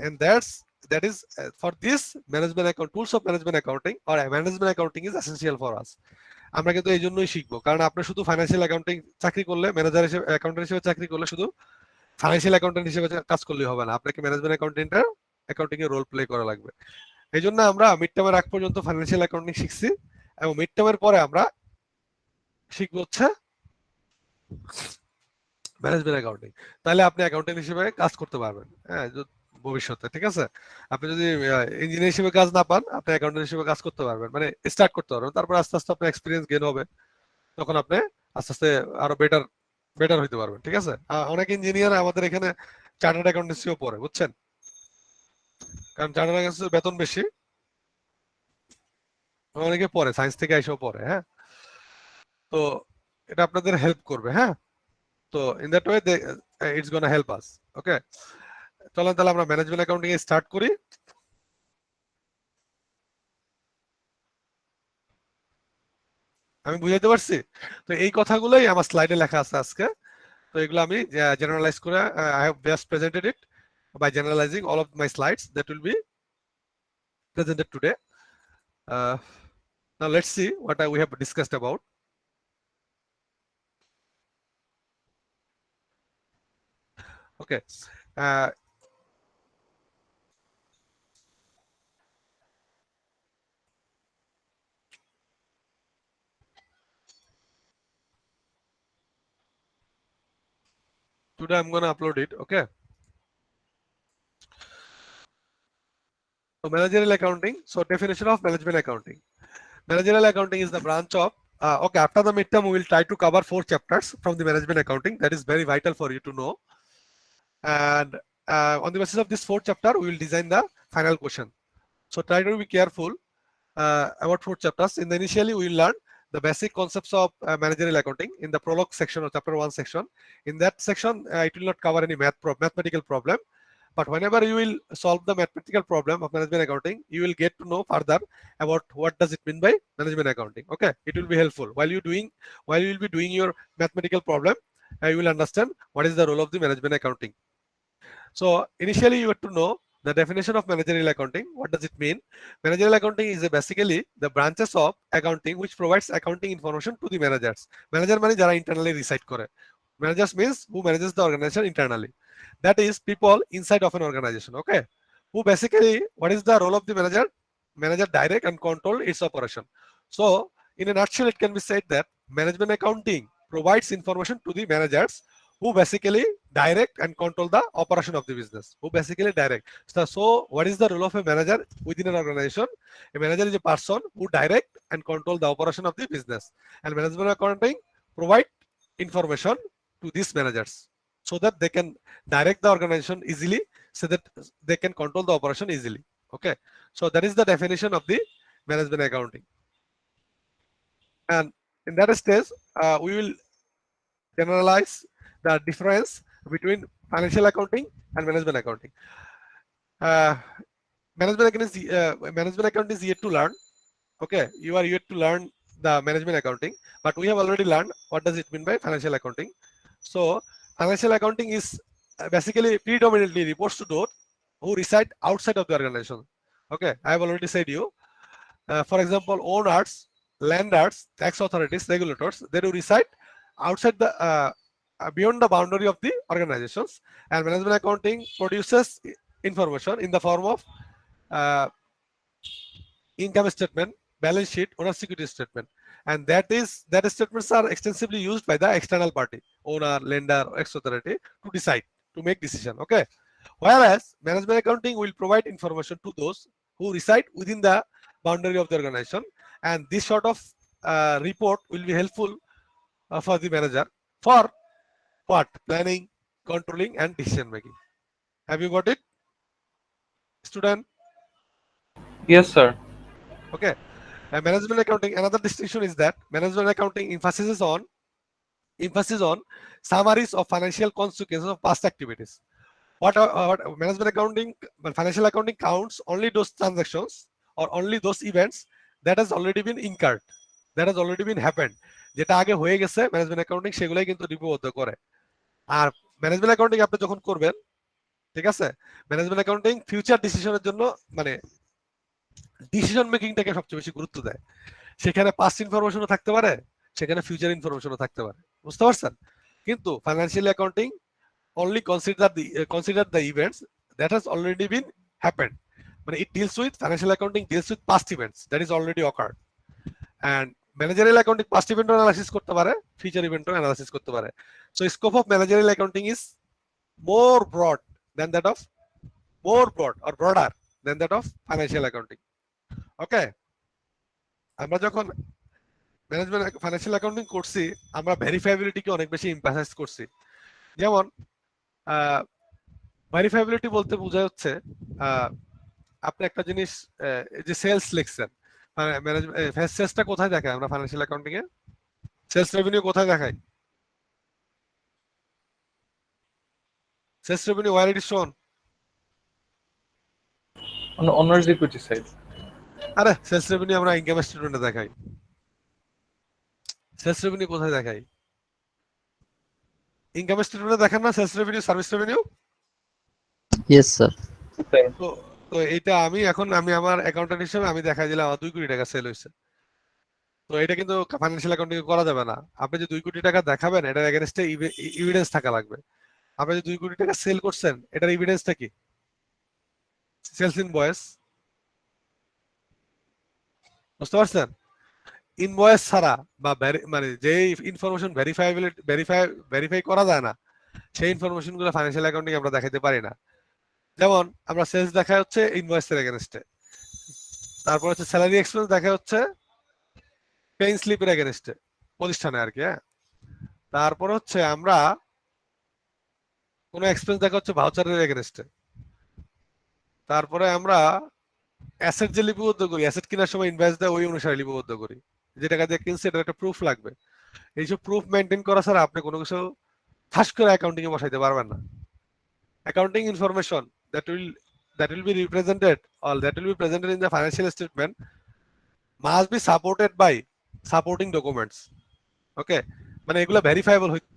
and that is for this management account, tools of management accounting or management accounting is essential for us. আমরা কিন্তু এই জন্যই শিখবো, কারণ আপনি শুধু financial accounting চাকরি করলে, ম্যানেজার হিসেবে, অ্যাকাউন্টেন্ট হিসেবে চাকরি করলে, শুধু ফাইন্যান্সিয়াল অ্যাকাউন্টেন্ট হিসেবে কাজ করলেই হবে না, আপনাকে ম্যানেজমেন্ট অ্যাকাউন্টিং এর রোল প্লে করা লাগবে। এই জন্য আমরা মিড টার্মের আগ পর্যন্ত ফাইন্যান্সিয়াল অ্যাকাউন্টিং শিখছি, এবং মিড টার্মের পরে আমরা শিখবো হচ্ছে ম্যানেজমেন্ট অ্যাকাউন্টিং। তাহলে আপনি অ্যাকাউন্টেন্ট হিসেবে কাজ করতে পারবেন, হ্যাঁ, ভবিষ্যতে। ঠিক আছে, আপনি যদি ইঞ্জিনিয়ার হিসেবে কাজ না পান, আপনি অ্যাকাউন্টেন্ট হিসেবে কাজ করতে পারবেন, মানে স্টার্ট করতে পারবেন। তারপর আস্তে আস্তে আপনার এক্সপিরিয়েন্স গেইন হবে, তখন আপনি আস্তে আস্তে আরো বেটার হইতে পারবেন। ঠিক আছে, অনেক ইঞ্জিনিয়ার আমাদের এখানে চার্টার্ড অ্যাকাউন্টেন্সিও পড়ে, বুঝছেন, কারণ চার্টার্ড অ্যাকাউন্টেন্সির বেতন বেশি, অনেকে পড়ে, সায়েন্স থেকে এসেও পড়ে, হ্যাঁ। তো এটা আপনাদের হেল্প করবে, হ্যাঁ। তো in that way it's gonna help us. Okay, চলেন তাহলে আমরা ম্যানেজমেন্ট অ্যাকাউন্টিং এ স্টার্ট করি। আমি বুঝাইতে পারছি? তো এই কথাগুলোই আমার স্লাইডে লেখা আছে আজকে। তো এগুলো আমি জেনারেলাইজ করে I have just presented it by generalizing all of my slides that will be presented today. Now let's see what we have discussed about. Okay. Today I'm going to upload it. Okay. So managerial accounting. So definition of management accounting. Managerial accounting is the branch of okay, after the midterm we will try to cover 4 chapters from the management accounting. That is very vital for you to know. And on the basis of this 4th chapter we will design the final question. So try to be careful about 4 chapters. In the initially we will learn the basic concepts of managerial accounting in the prologue section or chapter 1 section. In that section it will not cover any mathematical problem, but whenever you will solve the mathematical problem of management accounting, you will get to know further about what does it mean by management accounting. Okay, it will be helpful while you will be doing your mathematical problem. You will understand what is the role of the management accounting. So initially you have to know the definition of managerial accounting. What does it mean? Managerial accounting is basically the branches of accounting which provides accounting information to the managers. Manager মানে যারা internally reside করে. Managers means who manages the organization internally. That is people inside of an organization. Okay. Who basically, what is the role of the manager? Manager direct and control its operation. So in a nutshell, it can be said that management accounting provides information to the managers who basically direct and control the operation of the business. Who basically direct. So what is the role of a manager within an organization? A manager is a person who direct and control the operation of the business. And management accounting provide information to these managers so that they can direct the organization easily, so that they can control the operation easily. Okay. So that is the definition of the management accounting. And in that stage, we will generalize the difference between financial accounting and management accounting. Management accounting is yet to learn. Okay, you are yet to learn the management accounting, but we have already learned what does it mean by financial accounting. So financial accounting is basically predominantly reports to those who reside outside of the organization. Okay, I have already said you. For example, owners, lenders, tax authorities, regulators, they do reside outside the beyond the boundary of the organizations. And management accounting produces information in the form of income statement, balance sheet, owner security statement, and that statements are extensively used by the external party, owner, lender, tax authority, to decide, to make decision. Okay, whereas management accounting will provide information to those who reside within the boundary of the organization, and this sort of report will be helpful for the manager for what? Planning, controlling, and decision making. Have you got it, student? Yes, sir. Okay. Management accounting, another distinction is that management accounting emphasis on summaries of financial consequences of past activities. What management accounting, financial accounting counts only those transactions or only those events that has already been incurred, that has already been happened. যেটা আগে হয়ে গেছে management accounting সেগুলাই কিন্তু লিপিবদ্ধ করে। আর management accounting আপনি যখন করবেন, ঠিক আছে, ম্যানেজমেন্ট অ্যাকাউন্টিং ফিউচার ডিসিশনের জন্য মানে ডিসিশন মেকিংটাকে সবচেয়ে বেশি গুরুত্ব দেয়। সেখানে পাস্ট ইনফরমেশনও থাকতে পারে, সেখানে ফিউচার ইনফরমেশনও থাকতে পারে, বুঝতে পারছেন? কিন্তু financial accounting only consider the events that has already been happened. But it deals with financial accounting deals with past events that is already occurred. And managerial accounting past event analysis করতে পারে, future event analysis করতে পারে. So scope of managerial accounting is more broad or broader than that of financial accounting. Okay, আমরা যখন management financial accounting করছি আমরা ভেরিফাইবিলিটিকে অনেক বেশি এমফাসাইজ করছি। যেমন ভেরিফাইবিলিটি বলতে বোঝা হচ্ছে আপনি একটা জিনিস যে সেলস লিখছেন, ম্যানেজমেন্ট সেলসটা কোথায় দেখায় আমরা ফাইন্যান্সিয়াল অ্যাকাউন্টিং এ? সেলস রেভিনিউ কোথায় দেখায়? Sales revenue where it is shown? On the owner's equity side. আরে সেলস রেভিনিউ আমরা ইনকাম স্টেটমেন্টে দেখাই। সেলস রেভিনিউ কোথায় দেখাই? ইনকাম স্টেটমেন্টে দেখেন না sales revenue, service revenue? Yes, sir. তো তো এটা আমি আমার অ্যাকাউন্টেন্ট হিসেবে আমি দেখাই দিলাম আমার 2 কোটি টাকা সেল হয়েছে। তো এটা কিন্তু ফাইন্যান্সিয়াল অ্যাকাউন্টিং করা যাবে না। আপনি যে 2 কোটি টাকা দেখাবেন এটার এগেইনস্টে এভিডেন্স থাকা লাগবে। আপনি যে 2 কোটি টাকা সেল করছেন এটার এভিডেন্সটা কি? Sales invoice. বুঝতে পারছেন? ইনভয়েস ছাড়া বা মানে যে ইনফরমেশন ভেরিফাই করা যায় না সেই ইনফরমেশন গুলো ফাইন্যান্সিয়াল অ্যাকাউন্টিং আমরা দেখাতে পারি না। যেমন আমরা সেলস দেখা হচ্ছে ইনভয়েসের এগেইনস্টে, তারপর হচ্ছে স্যালারি এক্সপেন্স দেখা হচ্ছে পেইং স্লিপের এগেইনস্টে প্রতিষ্ঠানে আর কি। হ্যাঁ, তারপর হচ্ছে আমরা কোনো এক্সপেন্স দেখা হচ্ছে ভাউচারের এগেইনস্টে, তারপরে আমরা অ্যাসেট যে লিপিবদ্ধ করি, অ্যাসেট কেনার সময় ইনভয়েস দেয় ওই অনুসারে লিপিবদ্ধ করি, যে টাকা দিয়ে কিনছে এটার একটা প্রুফ লাগবে। এইসব প্রুফ মেনটেন করা ছাড়া আপনি কোনো কিছু ঠাস করে অ্যাকাউন্টিং এ বসাইতে পারবেন না। Accounting information that will be represented or that will be presented in the financial statement must be supported by supporting documents. Okay, মানে এগুলা ভেরিফাইবল হইতে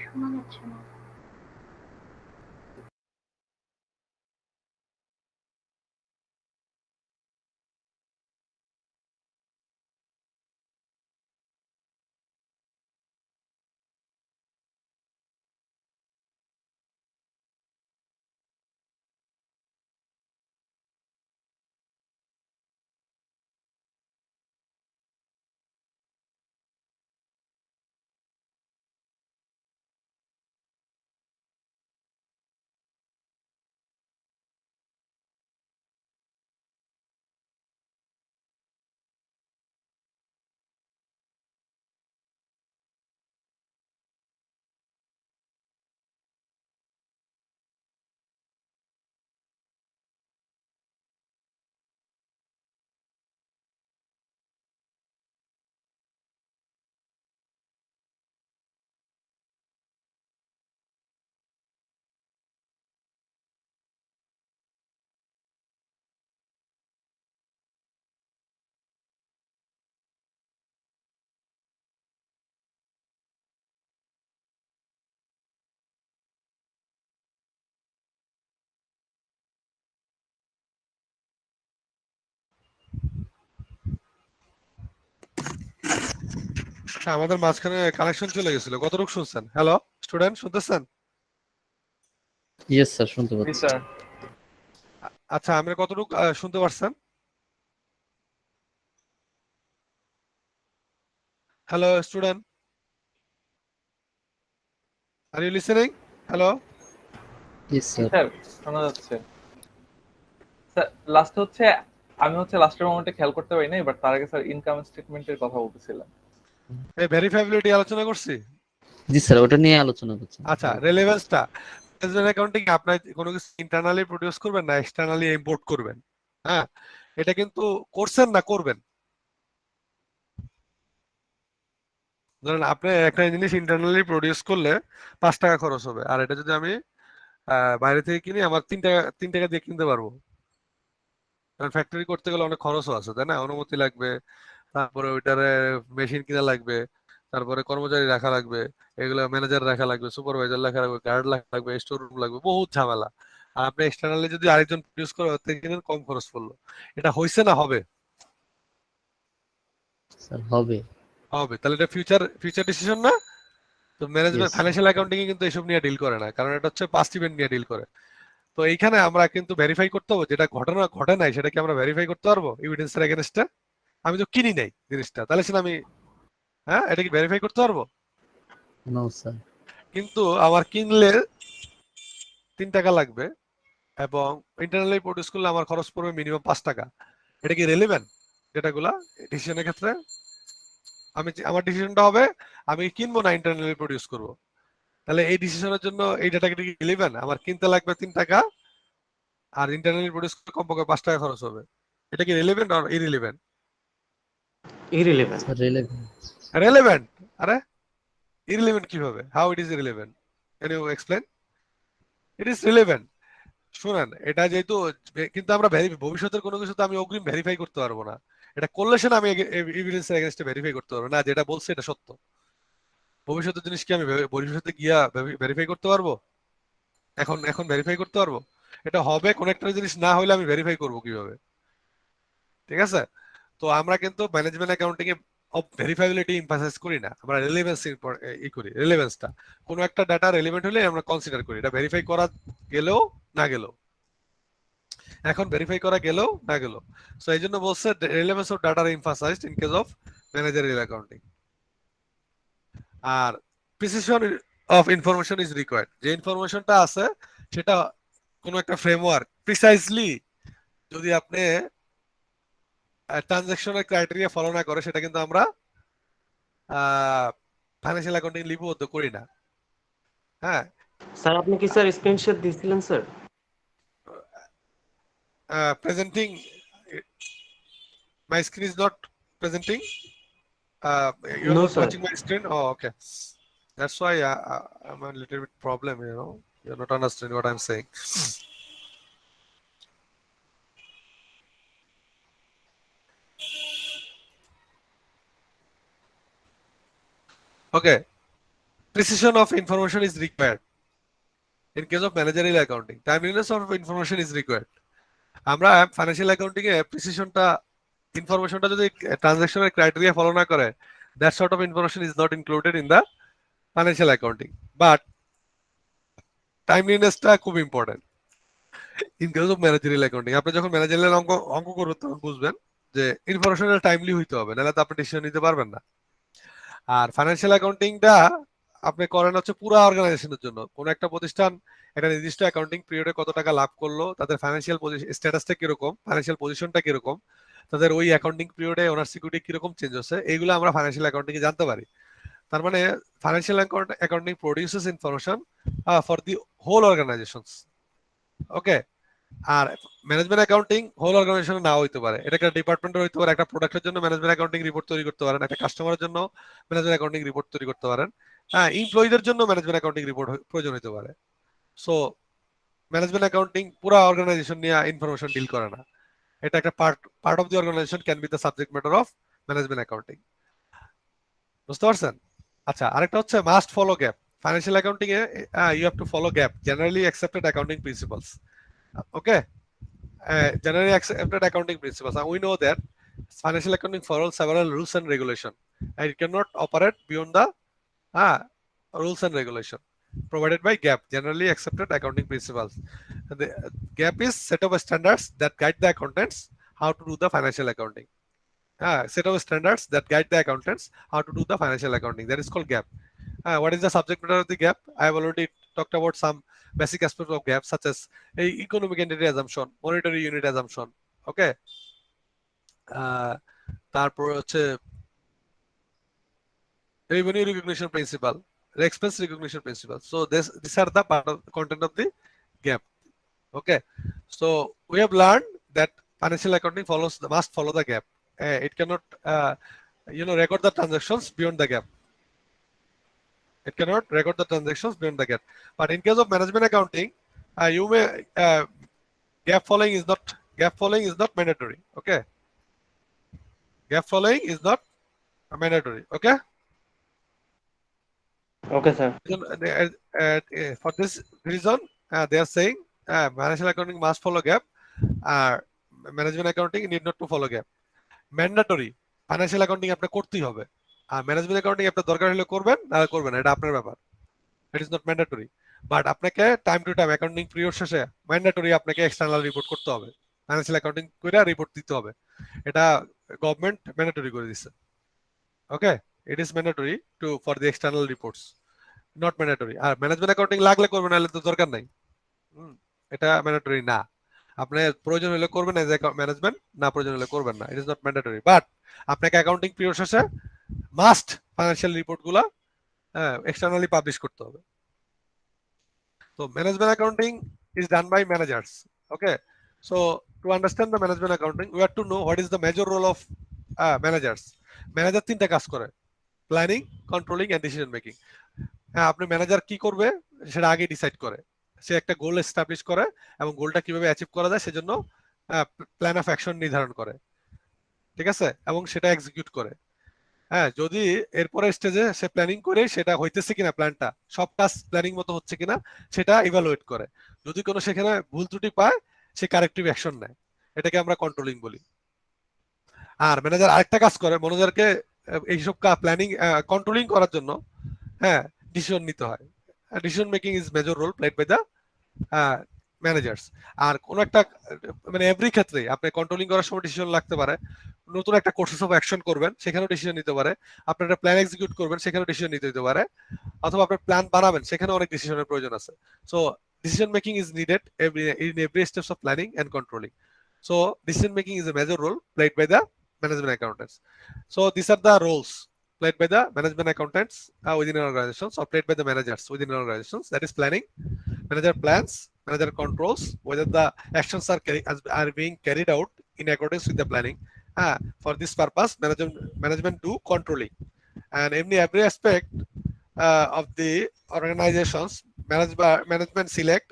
শোনা যাচ্ছে না। আমাদের মাঝখানে কানেকশন চলে গেছিল, কতটুকু শুনছেন? হ্যালো স্টুডেন্ট, শুনতেছেন? Yes, sir. শুনতে Yes, পাচ্ছি। sir. আচ্ছা, আমরা কতটুকু শুনতে পারছেন? Hello student, are you listening? Hello Yes, sir. Sir শোনা যাচ্ছে। স্যার লাস্ট হচ্ছে আমি লাস্টের মোমেন্টে খেয়াল করতে পারি নাই, বাট তার আগে স্যার ইনকাম স্টেটমেন্টের কথা বলতেছিলাম। এই ভেরিফাইবিলিটি আলোচনা করছি। জি স্যার, ওটা নিয়ে আলোচনা করছি। আচ্ছা, রেলেভেন্সটা ম্যানেজমেন্ট অ্যাকাউন্টিং আপনার কোনো কিছু ইন্টারনালি প্রডিউস করবেন না এক্সটার্নালি ইম্পোর্ট করবেন। হ্যাঁ, এটা কিন্তু করছেন না, করবেন। ধরেন আপনি একটা জিনিস ইন্টারনালি প্রডিউস করলে 5 টাকা খরচ হবে, আর এটা যদি আমি বাইরে থেকে কিনি আমার 3 টাকা দিয়ে কিনতে পারবো। কারণ ফ্যাক্টরি করতে গেলে অনেক খরচও আছে, তাই না? অনুমতি লাগবে, তারপরে ওইটারে মেশিন কিনা লাগবে, তারপরে কর্মচারী রাখা লাগবে, এগুলো ম্যানেজার রাখা লাগবে, সুপারভাইজার রাখা লাগবে, গার্ড রাখা লাগবে, স্টোর রুম লাগবে, বহুত ঝামেলা। আর আপনি এক্সটার্নালি যদি আরেকজন প্রডিউস করে ওর থেকে কিনেন, কম খরচ পড়লো। এটা হইছে না হবে? স্যার হবে। হবে। তাহলে এটা ফিউচার ডিসিশন না? তো ম্যানেজমেন্ট Yes. ফাইন্যান্সিয়াল অ্যাকাউন্টিং এ কিন্তু এসব নিয়ে ডিল করে না, কারণ এটা হচ্ছে পাস্ট ইভেন্ট নিয়ে ডিল করে। তো এইখানে আমরা কিন্তু ভেরিফাই করতে হবে, যেটা ঘটনা ঘটে নাই সেটা কি আমরা ভেরিফাই করতে পারবো এভিডেন্সের এগেনস্টে? আমি তো কিনি নাই জিনিসটা, তাহলে সেটা আমি, হ্যাঁ, এটা কি ভেরিফাই করতে পারবো? No, sir. কিন্তু আমার কিনলে 3 টাকা লাগবে এবং ইন্টারনালি প্রডিউস করলে আমার খরচ পড়বে মিনিমাম 5 টাকা। এটা কি রেলেভেন্ট? ডেটাগুলা ডিসিশনের ক্ষেত্রে আমার ডিসিশনটা হবে আমি কিনবো না ইন্টারনালি প্রডিউস করব। তাহলে এই ডিসিশনের জন্য এই ডেটাকে কি রিলেভেন্ট? আমার কিনতে লাগবে 3 টাকা আর ইন্টারনালি প্রডিউস করতে কমপক্ষে 5 টাকা খরচ হবে। এটা কি relevant or irrelevant? irrelevant. Sir relevant. Relevant. আরে ইরিলেভেন্ট কিভাবে? How it is irrelevant? Can you explain? It is relevant. শুনেন, এটা যেহেতু কিন্তু আমরা ভবিষ্যতের কোনো কিছু তো আমি অগ্রিম ভেরিফাই করতে পারবো না। এটা করলেশন আমি এভিডেন্সের এগেইনস্টে ভেরিফাই করতে পারবো না, যেটা বলছে এটা সত্য। ভবিষ্যতের জিনিস কি আমি ভবিষ্যতে গিয়া ভেরিফাই করতে পারবো? এখন এখন ভেরিফাই করতে পারবো? এটা হবে কোন একটা জিনিস না হলে আমি ভেরিফাই করবো কিভাবে? ঠিক আছে? তো আমরা কিন্তু ম্যানেজমেন্ট অ্যাকাউন্টিং এ ভেরিফাইবিলিটি এমফাসাইজ করি না, আমরা রেলেভেন্স করি। রেলেভেন্সটা কোনো একটা ডাটা রেলেভেন্ট হলে আমরা কনসিডার করি, এটা ভেরিফাই করা গেলেও না গেলেও। এখন ভেরিফাই করা গেলেও না গেলেও, সো এই জন্য বলছে relevance of data emphasized in case of managerial accounting. আর precision of information is required. যে ইনফরমেশনটা আছে সেটা কোনো একটা ফ্রেমওয়ার্ক প্রিসাইজলি যদি আপনি ট্রানজাকশনের ক্রাইটেরিয়া ফলো না করে, সেটা কিন্তু আমরা ফাইন্যান্সিয়াল অ্যাকাউন্টিং লিপিবদ্ধ করি না। হ্যাঁ, স্যার আপনি কি স্যার স্ক্রিনশট দিছিলেন sir? presenting my screen is not presenting. You're No, not sir. watching my screen. Oh, okay. That's why I'm a little bit problem. You're not understanding what I'm saying. Okay. Precision of information is required in case of managerial accounting. Timeliness of information is required. আমরা financial accounting এ প্রিসিশনটা, ইনফরমেশনটা যদি ট্রানজাকশনের criteria follow না করে, that sort of information is not included in the financial accounting. But টাইমলিনেসটা খুব important in case of managerial accounting. আপনি যখন ম্যানেজারিয়াল অঙ্ক করবেন তখন বুঝবেন যে ইনফরমেশনটা টাইমলি হইতে হবে, নাহলে তো আপনি ডিসিশন নিতে পারবেন না। আর ফাইন্যান্সিয়াল অ্যাকাউন্টিংটা আপনি করেন হচ্ছে পুরো অর্গানাইজেশনের জন্য। কোন একটা প্রতিষ্ঠান একটা নির্দিষ্ট অ্যাকাউন্টিং পিরিয়ডে কত টাকা লাভ করলো, তাদের ফাইন্যান্সিয়াল স্ট্যাটাসটা কিরকম, ফাইন্যান্সিয়াল পজিশনটা কিরকম, তাদের ওই অ্যাকাউন্টিং পিরিয়ডে ওনার সিকিউরিটি কিরকম চেঞ্জ হচ্ছে, এইগুলো আমরা ফাইন্যান্সিয়াল অ্যাকাউন্টিং এ জানতে পারি। তার মানে financial accounting produces information for the whole organizations. Okay. আর ম্যানেজমেন্ট অ্যাকাউন্টিং হোল অর্গানাইজেশনে নাও হইতে পারে, এটা একটা ডিপার্টমেন্টের হইতে পারে। একটা প্রোডাক্টের জন্য ম্যানেজমেন্ট অ্যাকাউন্টিং রিপোর্ট তৈরি করতে পারেন, একটা কাস্টমারের জন্য ম্যানেজমেন্ট অ্যাকাউন্টিং রিপোর্ট তৈরি করতে পারেন। হ্যাঁ, এমপ্লয়ীদের জন্য ম্যানেজমেন্ট অ্যাকাউন্টিং রিপোর্ট প্রয়োজন হতে পারে। সো ম্যানেজমেন্ট অ্যাকাউন্টিং পুরো অর্গানাইজেশন নিয়ে ইনফরমেশন ডিল করে না, এটা একটা part of the organisation can be the subject matter of management accounting. বুঝতে পারছেন? আচ্ছা, আরেকটা হচ্ছে must follow gap. Financial accounting A you have to follow gap, generally accepted accounting principles. Okay, generally accepted accounting principles, and we know that financial accounting follows several rules and regulation, and it cannot operate beyond the rules and regulation provided by GAP, generally accepted accounting principles. And the GAP is set of standards that guide the accountants how to do the financial accounting. Set of standards that guide the accountants how to do the financial accounting, that is called GAP. What is the subject matter of the GAP? I have already talked about some basic aspects of GAP, such as economic entity assumption, monetary unit assumption. Okay. তারপর হচ্ছে revenue recognition principle, expense recognition principle. So these are the part of content of the GAP. Okay. So we have learned that financial accounting must follow the GAP. It cannot record the transactions beyond the GAP. It cannot record the transactions beyond the GAP. But in case of management accounting, you may GAP following is not mandatory. Okay. GAP following is not mandatory. Okay. Okay, sir. For this reason, they are saying financial accounting must follow GAP. Management accounting need not to follow GAP. Mandatory financial accounting আপনি করতেই হবে, আর management accounting আপনার দরকার হলে করবেন, না করবেন না, এটা আপনার ব্যাপার। It is not mandatory, but আপনাকে time to time accounting period শেষে ম্যান্ডেটরি আপনাকে এক্সটার্নাল রিপোর্ট করতে হবে, ফাইন্যান্সিয়াল অ্যাকাউন্টিং করে রিপোর্ট দিতে হবে। এটা গভর্নমেন্ট ম্যান্ডেটরি করে দিচ্ছে। Okay, it is mandatory to for the external reports, not mandatory. আর ম্যানেজমেন্ট অ্যাকাউন্টিং লাগলে করবেন, নাহলে তো দরকার নাই। এটা ম্যান্ডেটরি না। আপনি প্রয়োজন হলে করবেন এজ এ ম্যানেজমেন্ট, না প্রয়োজন হলে করবেন না, ইট ইজ নট ম্যান্ডেটরি। বাট আপনাকে অ্যাকাউন্টিং পিরিয়ড শেষে মাস্ট ফাইন্যান্সিয়াল রিপোর্টগুলো এক্সটার্নালি পাবলিশ করতে হবে। তো management accounting is done by managers. Okay, so to understand the management accounting we have to know what is the major role of managers. Manager তিনটা কাজ করে: planning, controlling and decision making. হ্যাঁ, আপনি manager কি করবে সেটা আগে decide করে, সে একটা গোল এস্টাবলিশ করে এবং গোলটা কিভাবে অ্যাচিভ করা যায় সেজন্য প্ল্যান অফ অ্যাকশন নির্ধারণ করে, ঠিক আছে, এবং সেটা এক্সিকিউট করে। হ্যাঁ, যদি এরপরে স্টেজে সে প্ল্যানিং করে সেটা হইতেছে কিনা, প্ল্যানটা সব কাজ প্ল্যানিং মতো হচ্ছে কিনা সেটা ইভালুয়েট করে। যদি কোনো সেখানে ভুল ত্রুটি পায় সে কারেক্টিভ অ্যাকশন নেয়, এটাকে আমরা কন্ট্রোলিং বলি। আর ম্যানেজার আরেকটা কাজ করে, ম্যানেজারকে এইসব প্ল্যানিং কন্ট্রোলিং করার জন্য হ্যাঁ ডিসিশন নিতে হয়। Decision making is major role played by the managers. আর কোন একটা মানে এভরি ক্ষেত্রে আপনি কন্ট্রোলিং করার সময় ডিসিশন লাগতে পারে, নতুন একটা কোর্সেস অফ অ্যাকশন করবেন সেখানেও ডিসিশন নিতে পারে, আপনি একটা প্ল্যান এক্সিকিউট করবেন সেখানেও ডিসিশন নিতে হতে পারে, অথবা আপনি প্ল্যান বানাবেন সেখানে অনেক ডিসিশনের প্রয়োজন আছে। So decision making is needed in every steps of planning and controlling. So decision making is a major role played by the management accountants. So these are the roles played by the management accountants within an organization, or played by the managers within an organizations. That is planning. Manager plans, manager controls whether the actions are being carried out in accordance with the planning. For this purpose, management do controlling, and every aspect of the organizations management select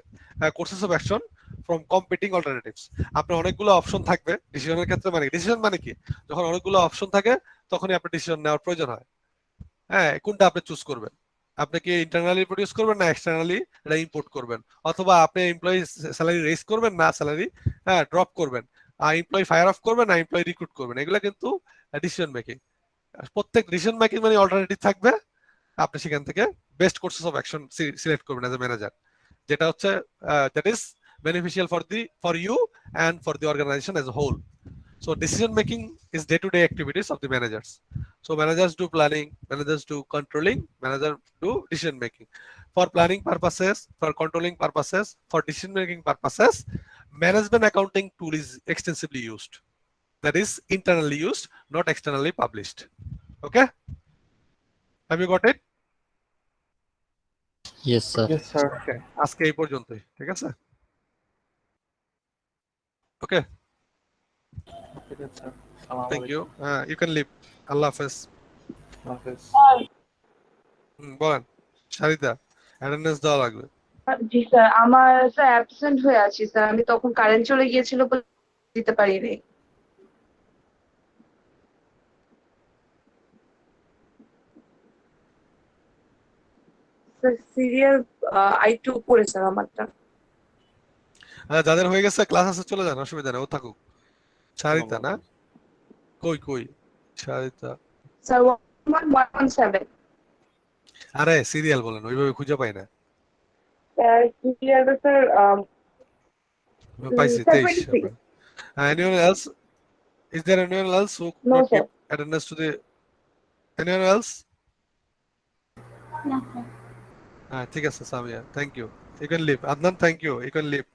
courses of action from competing alternatives. আপনার অনেকগুলো option থাকবে ডিসিশনের ক্ষেত্রে। মানে decision মানে কি, যখন অনেকগুলো option থাকে তখনই আপনার ডিসিশন নেওয়ার প্রয়োজন হয়। হ্যাঁ, কোনটা আপনি চুজ করবেন, আপনি কি ইন্টারনালি প্রডিউস করবেন না এক্সটার্নালি এটা ইম্পোর্ট করবেন, অথবা আপনি এমপ্লয়ি স্যালারি রেজ করবেন না স্যালারি ড্রপ করবেন, এমপ্লয়ি ফায়ার অফ করবেন না এমপ্লয়ি রিক্রুট করবেন, এগুলো কিন্তু ডিসিশন মেকিং। প্রত্যেক ডিসিশন মেকিং মানে অল্টারনেটিভ থাকবে, আপনি সেখান থেকে best courses of action select করবেন অ্যাজ এ ম্যানেজার, যেটা হচ্ছে that is beneficial for you and for the organization as a whole. So decision making is day-to-day activities of the managers. So managers do planning, managers do controlling, managers do decision making. For planning purposes, for controlling purposes, for decision making purposes, management accounting tool is extensively used. That is internally used, not externally published. Okay, have you got it? Yes, sir. Yes, sir. Okay, আজকে এই পর্যন্তই, ঠিক আছে? Okay, Okay, sir. Assalamu thank you. alaikum. You can leave. Allah Hafiz. Hafiz. বলেন শারিদা, attendance দেওয়া লাগবে। জি sir, আমার sir absent হয়ে আছি স্যার, আমি তখন কারেন্ট চলে গিয়েছিল বলে দিতে পারিনি। স্যার সিরিয়াল I2 পড়ে স্যার আমারটা। যাদের হয়ে গেছে ক্লাস আছে চলে যান, অসুবিধা নেই, ও থাকুক। শারিদা না, কই শারিদা? স্যার 1117 আরে সিরিয়াল বলেন, ওইভাবে খুঁজে পাই না। সিরিয়ালটা স্যার পাইছি 23। 26 Anyone else? Is there anyone else who could No, not sir. give attendance to the? Anyone else? No, sir. ঠিক আছে Samia, thank you. You can leave. Adnan, thank you. You can leave.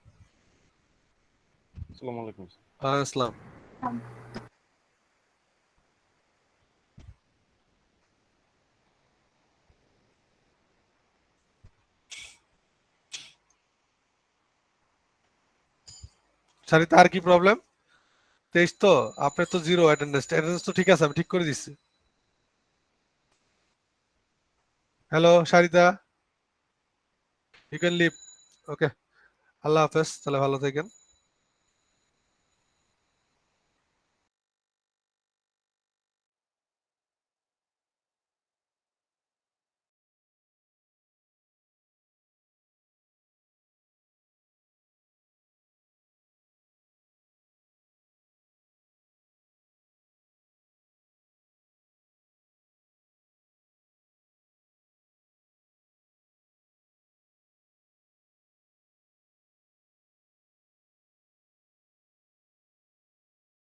আসসালামু আলাইকুম। Assalam. শারিদা, আর কি problem? 23 তো, আপনার তো 0 attendance তো ঠিক আছে, আমি ঠিক করে দিচ্ছি। Hello Sharida, you can leave. Okay, আল্লাহ হাফেজ, তাহলে ভালো থাকেন।